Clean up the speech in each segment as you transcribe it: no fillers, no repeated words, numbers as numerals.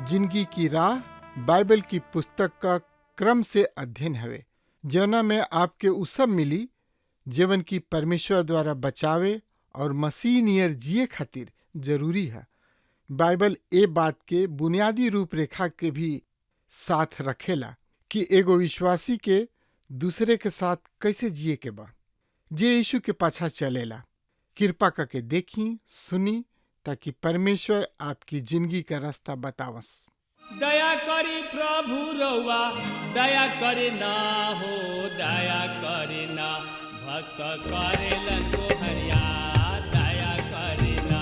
जिंदगी की राह बाइबल की पुस्तक का क्रम से अध्ययन हवे, जौना में आपके उ सब मिली जीवन की परमेश्वर द्वारा बचावे और मसीह नियर जिए खातिर जरूरी है। बाइबल ए बात के बुनियादी रूपरेखा के भी साथ रखेला कि एगो विश्वासी के दूसरे के साथ कैसे जिए के बा। जे यीशु के पाछा चलेला, कृपा करके देखी सुनी ताकि परमेश्वर आपकी जिंदगी का रास्ता बतावस। दया करी प्रभु रउआ दया करे ना हो, दया करे ना भक्त करेलन को हरिया, दया करे ना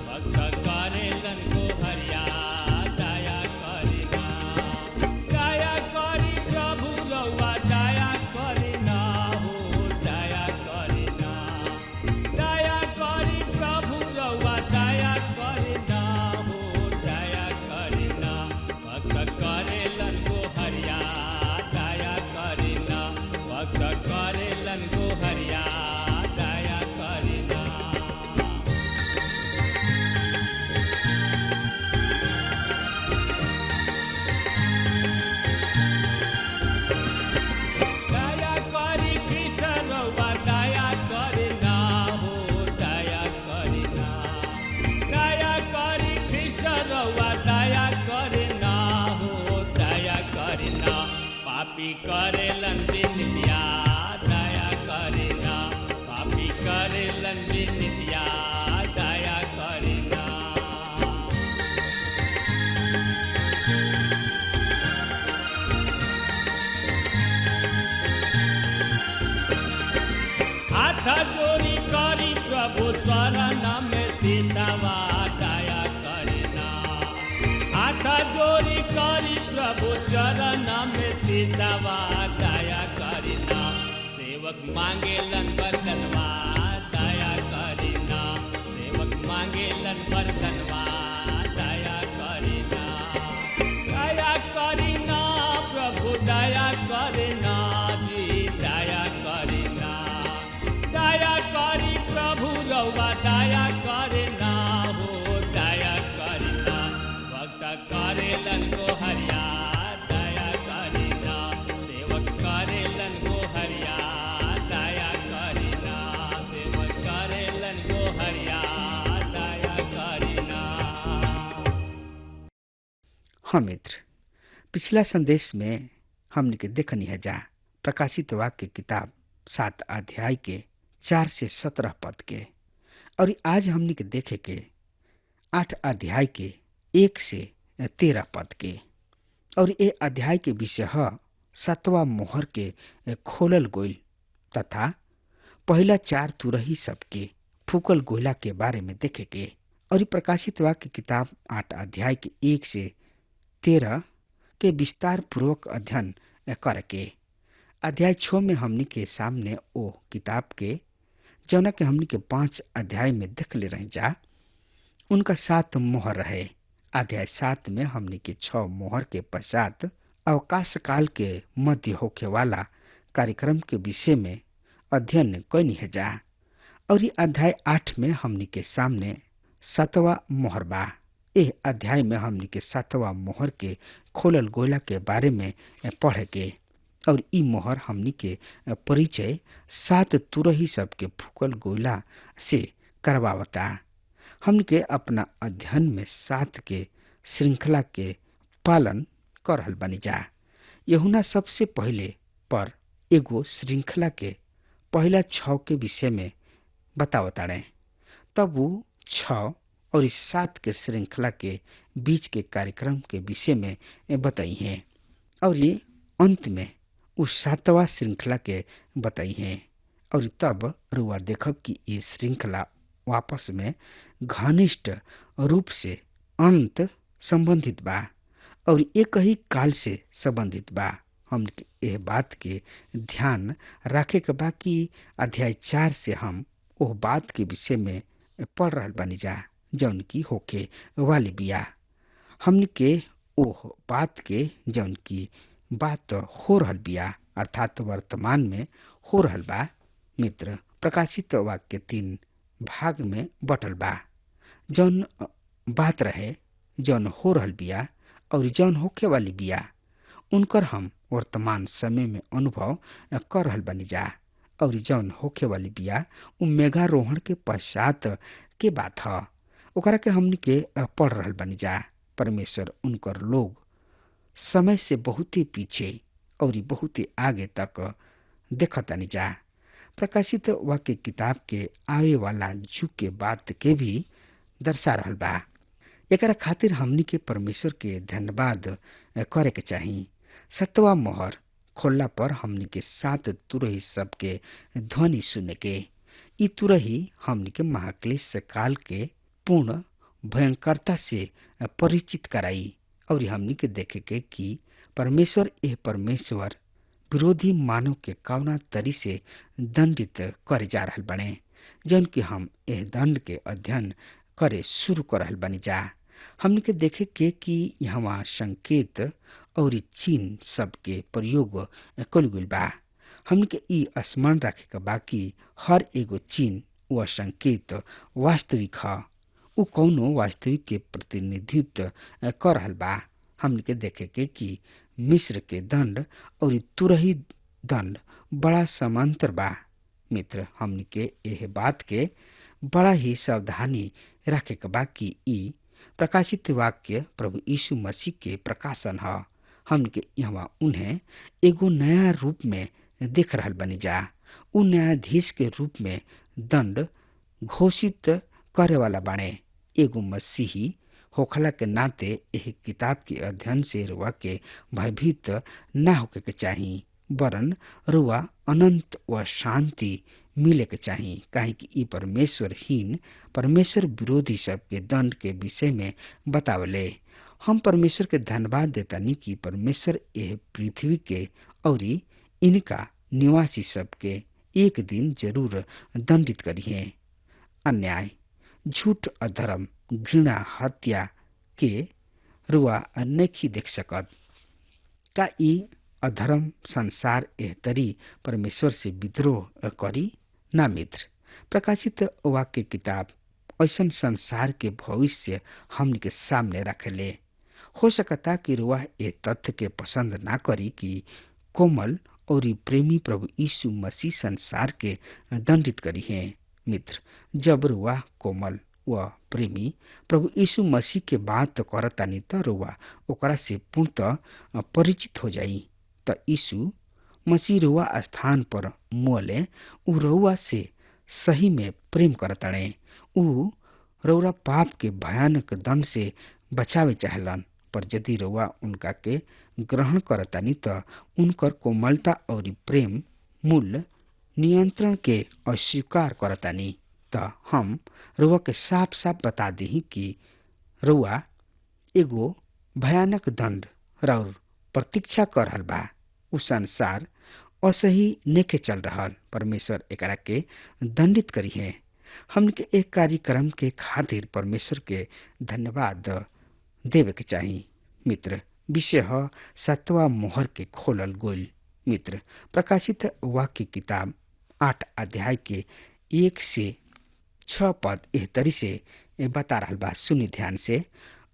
भक्त करेलन को हरिया, दया करे ना। दया करी प्रभु रउआ दया करे ना हो, दया करे ना। दया करी प्रभु रउआ दया करे ना हो, दया करे ना भक्त करेलन को हरिया, दया करे ना भक्त करेलन को हरिया, दया करे ना। दया करी कृष्ण रउआ दया करे ना हो, दया करे ना। दया करी कृष्ण रउआ दया करे ना हो, दया करे ना। पापी करेलन बिनतिया, दया करे ना। पापी करेलन बिनतिया, दया करे ना। हाथ जोड़ी करी प्रभु शरण में सिसवा, दया करे ना। हाथ जोड़ी करी प्रभु चरण में सिसवा, दया करे ना। सेवक मांगेलन बरतनवा, दया करे ना। सेवक मांगेलन बरतनवा, दया करे ना। दया करे ना प्रभु दया करे ना जी, दया करे ना। दया करी प्रभु रउआ दया करे ना हो, दया करे ना भक्त करेलन को हरिया, दया करे ना। सेवक करेलन को हरिया, दया करे ना। सेवक करेलन को हरिया, दया करे ना। हाँ मित्र, पिछला संदेश में हमने के देखनी है जा प्रकाशित वाक्य किताब 7 अध्याय के 4 से 17 पद के, और आज हमने के देखे के 8 अध्याय के 1 से 13 पद के। और ये अध्याय के विषय है 7वां मोहर के खोलल गोइल तथा पहला 4 तुरही सबके फूकल गोइला के बारे में देखे के। और ये प्रकाशित वाक्य किताब 8 अध्याय के 1 से 13 के विस्तार पूर्वक अध्ययन करके अध्याय 6 में हमनी के सामने ओ किताब के जौना के हमनी के 5 अध्याय में देख ले रहे जा, उनका 7 मोहर रहे। अध्याय 7 में हमनी के 6 मोहर के पश्चात अवकाश काल के मध्य होखे वाला कार्यक्रम के विषय में अध्ययन कैनी है जा। और ये अध्याय 8 में हमनी के सामने 7वां मोहर बा। एह अध्याय में हमनी के 7वां मोहर के खोलल गोला के बारे में पढ़े के। और ई मोहर हमनी के परिचय 7 तुरही सबके फूकल गोला से करवावता। हमनी के अपना अध्ययन में 7 के श्रृंखला के पालन कर रहल बनी जा। यूहन्ना सबसे पहले पर एगो श्रृंखला के पहला 6 के विषय में बतावताड़े, तब वो 6 और इस 7 के श्रृंखला के बीच के कार्यक्रम के विषय में बताई हैं। और ये अंत में उस 7वां श्रृंखला के बताई हैं। और तब रुआ देखब कि ये श्रृंखला वापस में घनिष्ठ रूप से अंत संबंधित बा और एक ही काल से संबंधित बा। हम यह बात के ध्यान रखे के बा कि अध्याय 4 से हम ओह बात के विषय में पढ़ रहल बानी जा जौन की होके वाली बिया। हमन के ओह बात के जौन की बात हो रहल बिया अर्थात वर्तमान में हो रहल बा मित्र। प्रकाशित वाक्य 3 भाग में बटल बा। जौन बात रहे, जौन हो रहल बिया और जौन होके वाली बिया, उनकर हम वर्तमान समय में अनुभव कर रहल बानी जा। और जौन होके वाली बिया उ मेघारोहण के पश्चात के बात ह। ओकरा के हमनी के पढ़ रहल बानी जा। परमेश्वर उनकर लोग समय से बहुत ही पीछे और बहुत ही आगे तक देखतानी जा। प्रकाशित वाक्य किताब के आवे वाला जुग के बात के भी दर्शा रहल बा। एकरा खातिर हमनी के परमेश्वर के धन्यवाद करे के चाही। 7वां मोहर खोलला पर हमनी के 7 तुरही सबके ध्वनि सुने के। ई तुरही हमनी के महाक्लेश काल के पूर्ण भयंकरता से परिचित कराई और हमनी के देखे के कि परमेश्वर विरोधी मानव के कौना तरी से दंडित करे जा रहल बने, जन कि हम यह दंड के अध्ययन करे शुरू कर रहल बनी जा। हमने के देखे के कि यहाँ संकेत और चिन्ह सबके प्रयोग कल गइल बा। हमने के ई स्मरण रखे के बा कि हर एगो चिन्ह व संकेत वास्तविक ह, उ कौनो वास्तविक के प्रतिनिधित्व कर रहल बा। हमने के देखे के कि मिस्र के दंड और तुरही दंड बड़ा समांतर बा। मित्र, हमने के यह बात के बड़ा ही सावधानी रखे के बा कि ई प्रकाशित वाक्य प्रभु यीशु मसीह के प्रकाशन है। हमने के यहाँ उन्हें एगो नया रूप में देख रहल बनी जा। उ न्यायाधीश के रूप में दंड घोषित करे वाला बाणे। एगो मसीही होखला के नाते यह किताब के अध्ययन से रुआ के भयभीत न होके के चाही, वरन रुआ अनंत व शांति मिले के चाही। काहे कि ई परमेश्वरहीन परमेश्वर विरोधी सबके दंड के विषय में बतावले। हम परमेश्वर के धन्यवाद देतानी कि परमेश्वर यह पृथ्वी के और इनका निवासी सबके एक दिन जरूर दंडित करिए। अन्याय, झूठ, अधर्म, घृणा, हत्या के रुआ नहीं देख सकत। का ई अधर्म संसार एह तरी परमेश्वर से विद्रोह करी? ना मित्र। प्रकाशित वाक्य किताब ऐसन संसार के भविष्य हमन के सामने रखेले। हो सकता कि रुआ ये तथ्य के पसंद ना करी कि कोमल और प्रेमी प्रभु यीशु मसीह संसार के दंडित करी है। मित्र, जब रुआ कोमल व प्रेमी प्रभु यीशु मसीह के बात करतानी त रुआ ओकरा से पूर्णतः परिचित हो जाई। त यीशु मसीह रुआ स्थान पर मोले उ रउआ से सही में प्रेम करताणे। उ रउरा पाप के भयानक दंड से बचावे चाहलन, पर यदि रउआ उनका के ग्रहण करतानी त उनकर कोमलता और प्रेम मूल्य नियंत्रण के अस्वीकार करतानी। त हम रउआ के साफ साफ बता दी कि रउआ एगो भयानक दंड रउर प्रतीक्षा कर रहल बा। उ संसार असही नेके चल रहल। परमेश्वर एकरा के दंडित करी है। हमन के एक कार्यक्रम के खातिर परमेश्वर के धन्यवाद देवे के चाही। मित्र, विषय है 7वां मोहर के खोलल गोल। मित्र, प्रकाशित वाक्य किताब 8 अध्याय के 1 से 6 पद एह तरी से बता रहल बा। सुनी ध्यान से।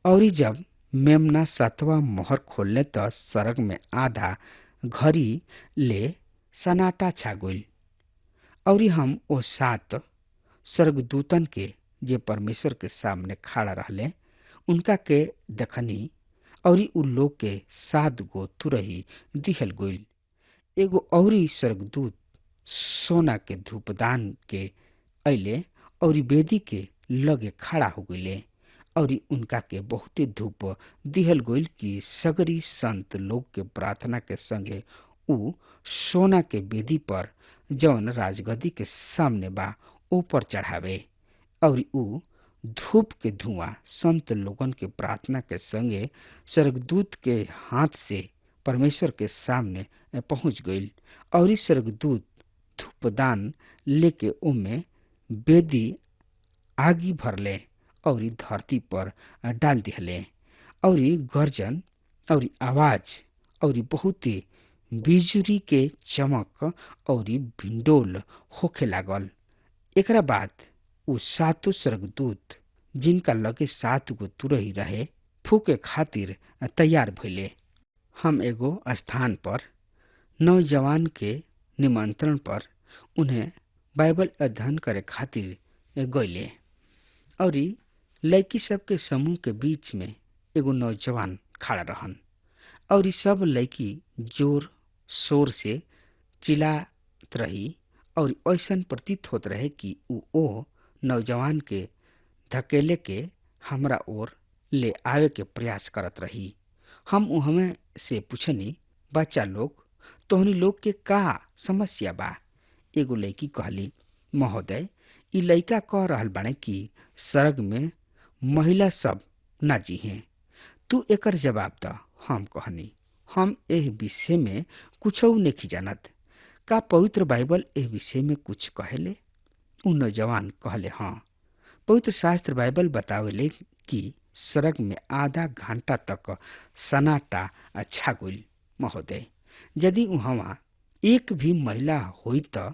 और जब मेमना 7वां मोहर खोलने त सरग में आधा घड़ी ले सनाटा छा गइल। और हम ओ 7 स्वर्गदूतन के जे परमेश्वर के सामने खड़ा रहले उनका के देखनी और उ लोग के 7 गो तुरही दिहल गइल। एगो औरी स्वर्गदूत सोना के धूपदान के अइले और वेदी के लगे खड़ा हो गइले और उनका के बहुते धूप दिहल गइल कि सगरी संत लोग के प्रार्थना के संगे उ सोना के वेदी पर जौन राजगद्दी के सामने बा ऊपर चढ़ावे और ऊ धूप के धुआं संत लोगन के प्रार्थना के संगे स्वर्गदूत के हाथ से परमेश्वर के सामने पहुंच गईल और स्वर्गदूत धूपदान लेके उमे बेदी आगी भरले और धरती पर डाल दिहले और गर्जन और आवाज और बहुत बिजुरी के चमक और भिंडोल होखे लागल। एकरा बाद उ सातों स्वर्गदूत जिनका लगे 7 गो तुरही रहे फूके खातिर तैयार भइले। हम एगो स्थान पर नौजवान के निमंत्रण पर उन्हें बाइबल अध्ययन करे खातिर गइले और लड़की सब के समूह के बीच में एगो नौजवान खड़ा रहन और ई सब लड़की जोर शोर से चिल्लात रही और ऐसन प्रतीत होत रहे कि ओ नौजवान के धकेले के हमरा ओर ले आवे के प्रयास करत रही। हम उहमे से पूछनी, बच्चा लोग तोहनी लोग के का समस्या बा? एगो लड़की कहली, महोदय ई लड़का कह रहल बाने कि स्वर्ग में महिला सब ना जी हैं। तू एकर जवाब द। हम कहनी, हम एह विषय में कुछ नहीं जानत। का पवित्र बाइबल एह विषय में कुछ कहेले? उ नौजवान कहले, हाँ, पवित्र शास्त्र बाइबल बतावेले कि स्वर्ग में आधा घंटा तक सन्नाटा छा गइल। महोदय, यदि उहवा एक भी महिला होई त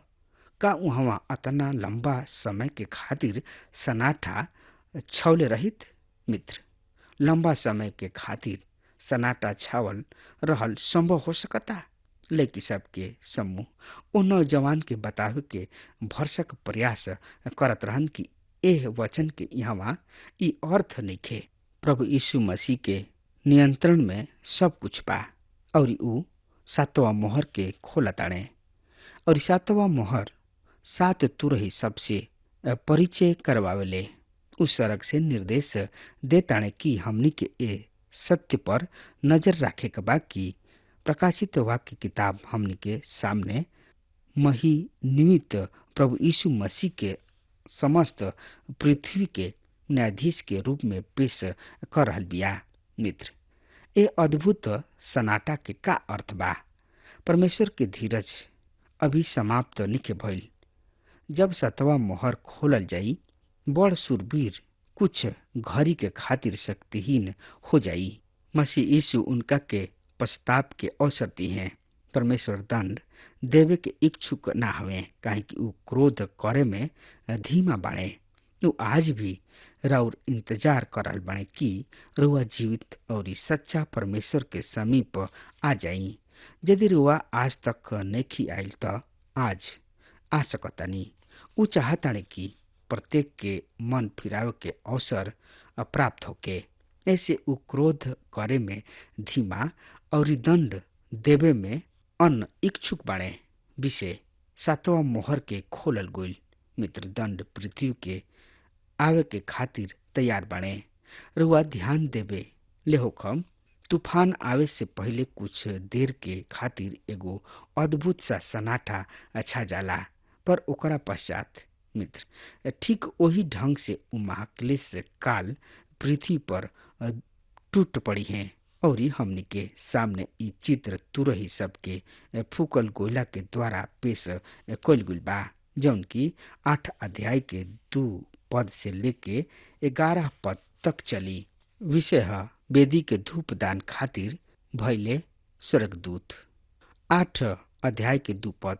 का उहवा अतना लंबा समय के खातिर सन्नाटा छौले रहित? मित्र, लंबा समय के खातिर सन्नाटा छावल रहल संभव हो सकता? लड़की सबके समूह ओ नौजवान के बतावे के भरसक प्रयास करत रहन कि एह वचन के यहाँ ई अर्थ नइखे। प्रभु यीशु मसीह के नियंत्रण में सब कुछ बा और ऊ 7वां मोहर के खोलताणे और 7वां मोहर 7 तुरही सबसे परिचय करवावेले। उस सड़क से निर्देश देताणे कि हमनी के ए सत्य पर नजर रखे के बा कि प्रकाशित वाक्य किताब हमनी के सामने महिनिमित प्रभु यीशु मसीह के समस्त पृथ्वी के न्यायाधीश के रूप में पेश कर रहल बिया। मित्र, ए अद्भुत सन्नाटा के का अर्थ बा? परमेश्वर के धीरज अभी समाप्त निके भइल। जब 7वां मोहर खोलल जाई, बड़ सुरवीर कुछ घड़ी के खातिर शक्तिहीन हो जाई। मसीह यीशु उनका के पश्चाताप के अवसर दी हैं। परमेश्वर दंड देवे के इच्छुक ना हवे, काहे कि ऊ क्रोध करे में धीमा बाणे। ऊ आज भी राउर इंतजार करल बाणे कि रुआ जीवित और सच्चा परमेश्वर के समीप आ जाई। यदि रुआ आज तक नहीं आयल त आज आ सकतानी। ऊ चाहताणे कि प्रत्येक के मन फिरावे के अवसर प्राप्त होके। ऐसे ऊ क्रोध करे में धीमा और दंड देवे में अन इच्छुक बाणे। विषय 7वां मोहर के खोलल गइल। मित्र, दंड पृथ्वी के आवे के खातिर तैयार बाणे। रुआ ध्यान देवे लेहोखम, तूफान आवे से पहले कुछ देर के खातिर एगो अद्भुत सा सन्नाटा छा जाला, पर ओकरा पश्चात मित्र ठीक वही ढंग से उ महाक्लेश काल पृथ्वी पर टूट पड़ी हैं और हमनी के सामने ई चित्र तुरही सबके फूकल गोला के द्वारा पेश कइल गइल बा, जौन की 8 अध्याय के 2 पद से लेके 11 पद तक चली। विषय है वेदी के धूप दान खातिर भइले स्वर्गदूत। 8 अध्याय के 2 पद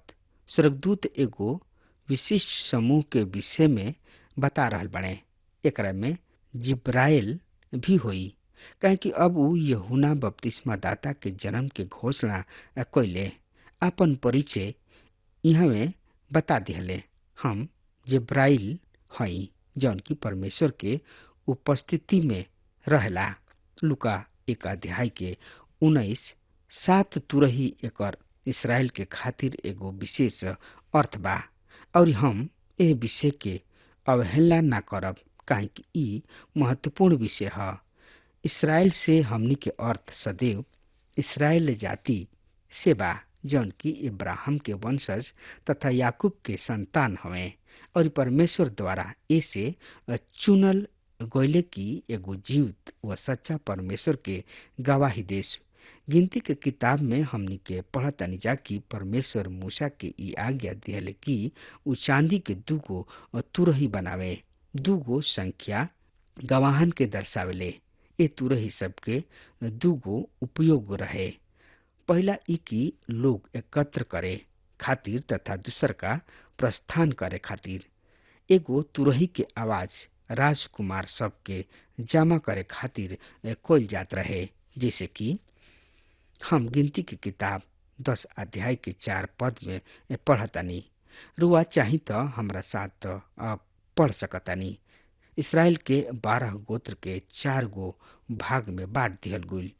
स्वर्गदूत एगो विशिष्ट समूह के विषय में बता रहल बने। एकरा में जिब्राइल भी होई, काहे कि अब ऊ यूहन्ना बपतिस्मा दाता के जन्म के घोषणा कइले। अपन परिचय यहाँ में बता दिहले, हम जिब्राइल हई जौन की परमेश्वर के उपस्थिति में रहला। लुका 1 अध्याय के 19 7 तुरही एकर इसराइल के खातिर एगो विशेष अर्थ बा और हम एह विषय के अवहेलना ना करब, काहे कि ई महत्वपूर्ण विषय है। इसराइल से हमनी के अर्थ सदैव इसराइल जाति से बा, जौन की इब्राहिम के वंशज तथा याकूब के संतान हवे और परमेश्वर द्वारा ऐसे चुनल गैले की एगो जीवित व सच्चा परमेश्वर के गवाही देश। गिनती के किताब में हमनी के पढ़तानी जा कि परमेश्वर मूसा के ई आज्ञा दिहले कि उ चांदी के दूगो तुरही बनावे। दूगो संख्या गवाहन के दर्शावेले। ए तुरही सबके दूगो उपयोग रहे। पहला ई कि लोग एकत्र करे खातिर तथा दूसर का प्रस्थान करे खातिर। एगो तुरही के आवाज राजकुमार सबके जमा करे खातिर कोल जात रहे। जैसे कि हम गिनती की किताब 10 अध्याय के 4 पद में पढ़तानी। रुआ चाही तो हमरा साथ पढ़ सकतानी। इसराइल के 12 गोत्र के 4 गो भाग में बांट दिहल गइल।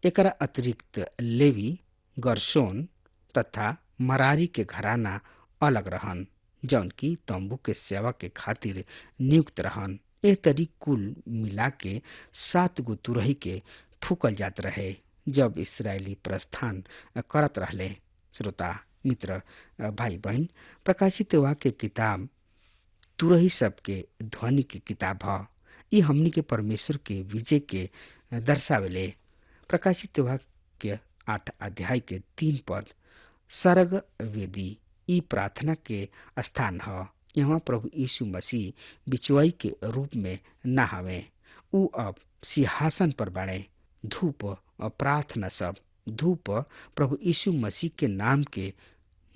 एकरा अतिरिक्त लेवी, गरशोन तथा मरारी के घराना अलग रहन, जौन की तंबू के सेवा के खातिर नियुक्त रहन। ए तरी कुल मिला के 7 गो तुरही के फूकल जात रहे जब इसराइली प्रस्थान करत रहले। श्रोता मित्र भाई बहन, प्रकाशित वाक्य किताब तुरही सबके ध्वनि की किताब ह। ई हमनी के परमेश्वर के विजय के दर्शावेले। प्रकाशित वाक्य 8 अध्याय के 3 पद, सरग वेदी ई प्रार्थना के स्थान ह। यहाँ प्रभु यीशु मसीह बिचवाई के रूप में ना हवे। उ अब सिंहासन पर बाड़े। धूप और प्रार्थना सब धूप प्रभु यीशु मसीह के नाम के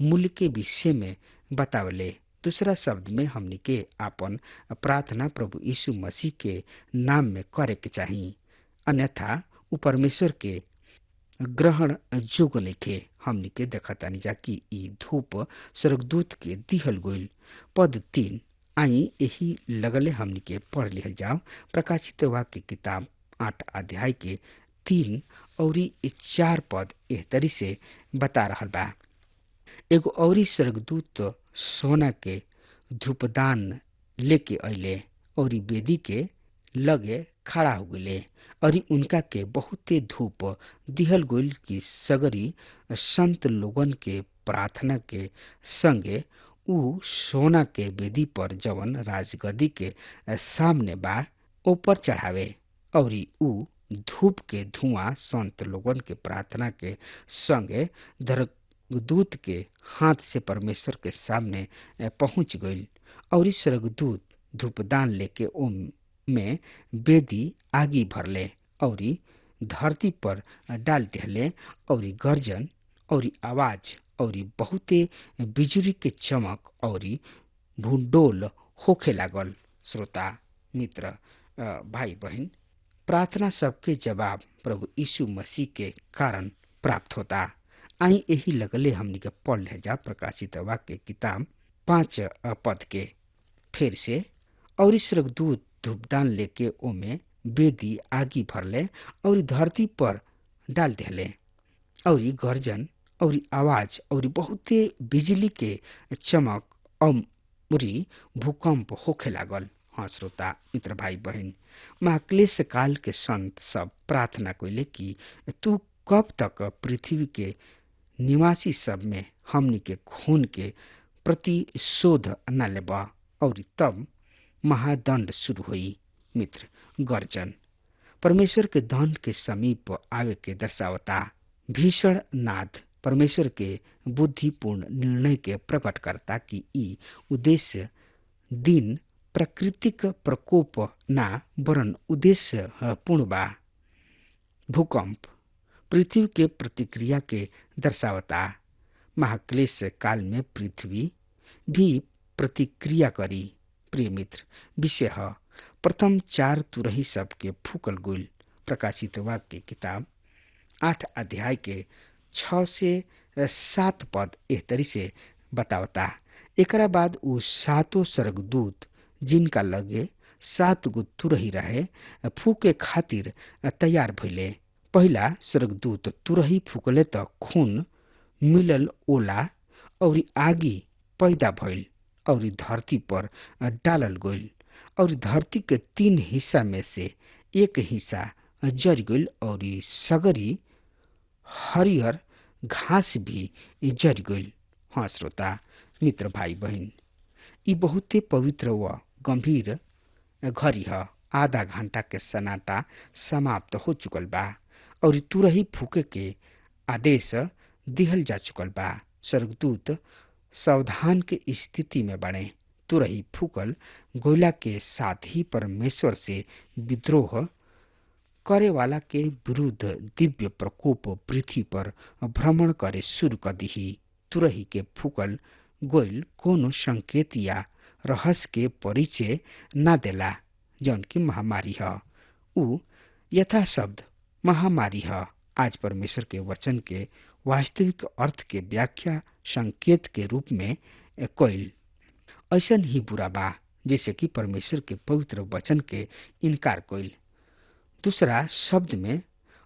मूल्य के विषय में बतावले। दूसरा शब्द में हमनी के आपन प्रार्थना प्रभु यीशु मसीह के नाम में करे के चाहिए, अन्यथा उ परमेश्वर के ग्रहण जोग नइखे। हमनी के देखतानी जा कि ई धूप स्वर्गदूत के दिहल गइल। पद 3 आई यही लगले हमनी के पढ़ लिहल जाओ। प्रकाशित वाक्य किताब 8 अध्याय के 3 और 4 पद एह तरी से बता रहल बा। एगो औरी स्वर्गदूत सोना के धूपदान लेके अइले और वेदी के लगे खड़ा हो गइले और उनका के बहुते धूप दिहल गइल की सगरी संत लोगन के प्रार्थना के संगे उ सोना के वेदी पर जवन राजगद्दी के सामने बा ऊपर चढ़ावे और उ धूप के धुआं संत लोगन के प्रार्थना के संगे स्वर्गदूत के हाथ से परमेश्वर के सामने पहुंच गइल और स्वर्गदूत धूपदान लेके ओम में वेदी आगी भरले और धरती पर डाल दिहले और गर्जन और आवाज और बहुते बिजुली के चमक और भूडोल होखे लागल। श्रोता मित्र भाई बहन, प्रार्थना सबके जवाब प्रभु यीशु मसीह के कारण प्राप्त होता। आई यही लगले हमनी के पढ़ ले जा प्रकाशित वाक्य किताब 5 पद के फिर से। और स्वर्गदूत धूपदान लेके ओमे वेदी आगी भरले और धरती पर डाल देले और गर्जन और आवाज और बहुते बिजली के चमक और भूकंप होखे लागल। हाँ श्रोता मित्र भाई बहन, महाक्लेश काल के संत सब प्रार्थना कइले कि तू कब तक पृथ्वी के निवासी सब में हमनी के खून के प्रतिशोध न लेबा। और तब महादंड शुरू हुई। मित्र, गर्जन परमेश्वर के दंड के समीप आवे के दर्शावता। भीषण नाद परमेश्वर के बुद्धिपूर्ण निर्णय के प्रकट करता कि ई उद्देश्य दिन प्राकृतिक प्रकोप ना वरन उद्देश्य पूर्ण बा। भूकंप पृथ्वी के प्रतिक्रिया के दर्शावता। महाक्लेश काल में पृथ्वी भी प्रतिक्रिया करी। प्रिय मित्र, विषय है प्रथम 4 तुरही सबके फूकल गुल। प्रकाशित वाक्य किताब 8 अध्याय के 6 से 7 पद एह तरी से बतावता। एकरा बाद उ 7 स्वर्गदूत जिनका लगे 7 गो तुरही रहे फूके खातिर तैयार भइले। पहला स्वर्गदूत तुरही फूकले त खून मिलल ओला और आगी पैदा भइल और धरती पर डालल गइल और धरती के 3 हिस्सा में से एक हिस्सा जर गइल और सगरी हरियर घास भी जर गइल। हाँ श्रोता मित्र भाई बहन, ई बहुते पवित्र व गंभीर घड़ी ह। आधा घंटा के सन्नाटा समाप्त हो चुकल बा और तुरही फूके के आदेश दिहल जा चुकल बा। स्वर्गदूत सावधान के स्थिति में बने। तुरही फूकल गोला के साथ ही परमेश्वर से विद्रोह करे वाला के विरुद्ध दिव्य प्रकोप पृथ्वी पर भ्रमण करे शुरू कर दी। तुरही के फूकल गोइल कोनो संकेत या रहस्य के परिचय न देला जौन की महामारी है। उ यथा शब्द महामारी है। आज परमेश्वर के वचन के वास्तविक अर्थ के व्याख्या संकेत के रूप में कोइल ऐसन ही बुरा बा जैसे कि परमेश्वर के पवित्र वचन के इनकार कोइल। दूसरा शब्द में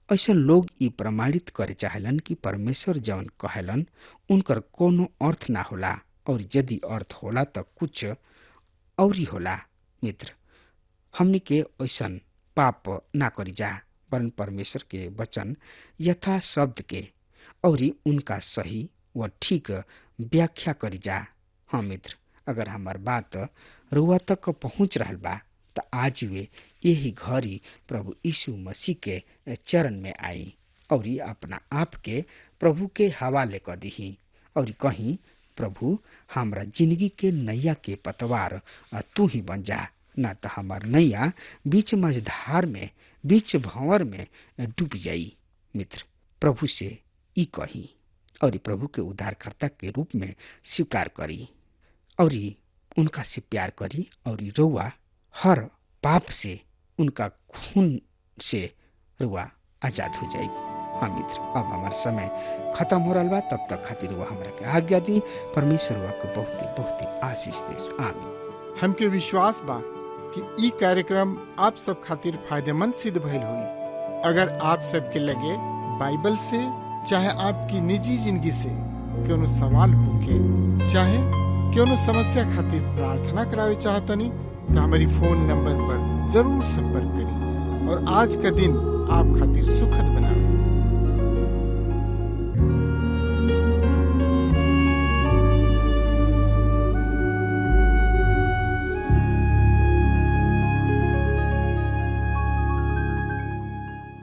ऐसन लोग ई प्रमाणित करे चाहेलन कि परमेश्वर जौन कहेलन उनकर कोनो अर्थ ना होला और यदि अर्थ होला तो कुछ और ही होला। मित्र, हमनी के ऐसन पाप ना करी जा, वरन परमेश्वर के वचन यथा शब्द के और उनका सही व ठीक व्याख्या करी जा। हाँ मित्र, अगर हमार बात रुआ तक पहुंच रहल बा तो आज वे यही घड़ी प्रभु यीशु मसीह के चरण में आई और अपना आप के प्रभु के हवाले कर दी और कहीं, प्रभु हमरा जिंदगी के नैया के पतवार तू ही बन जा, ना तो हमार नैया बीच मझधार में बीच भंवर में डूब जाई। मित्र, प्रभु से ई कही और प्रभु के उद्धारकर्ता के रूप में स्वीकार करी और उनका से प्यार करी और रुआ हर पाप से उनका खून से रुआ आजाद हो जाएगी। हाँ मित्र, अब हमारा समय खत्म हो रहा बा, तब तक खातिर रुआ हमरा के आज्ञा दी। परमेश्वर रुआ के बहुत ही आशीष दे। आमीन। हमके विश्वास बा कि ई कार्यक्रम आप सब खातिर फायदेमंद सिद्ध भइल हुई। अगर आप सबके लगे बाइबल से चाहे आपकी निजी जिंदगी से कोनो सवाल होके चाहे कोनो समस्या खातिर प्रार्थना करावे चाहतनी तो हमारी फोन नंबर पर जरूर संपर्क करी और आज का दिन आप खातिर सुखद बनावे।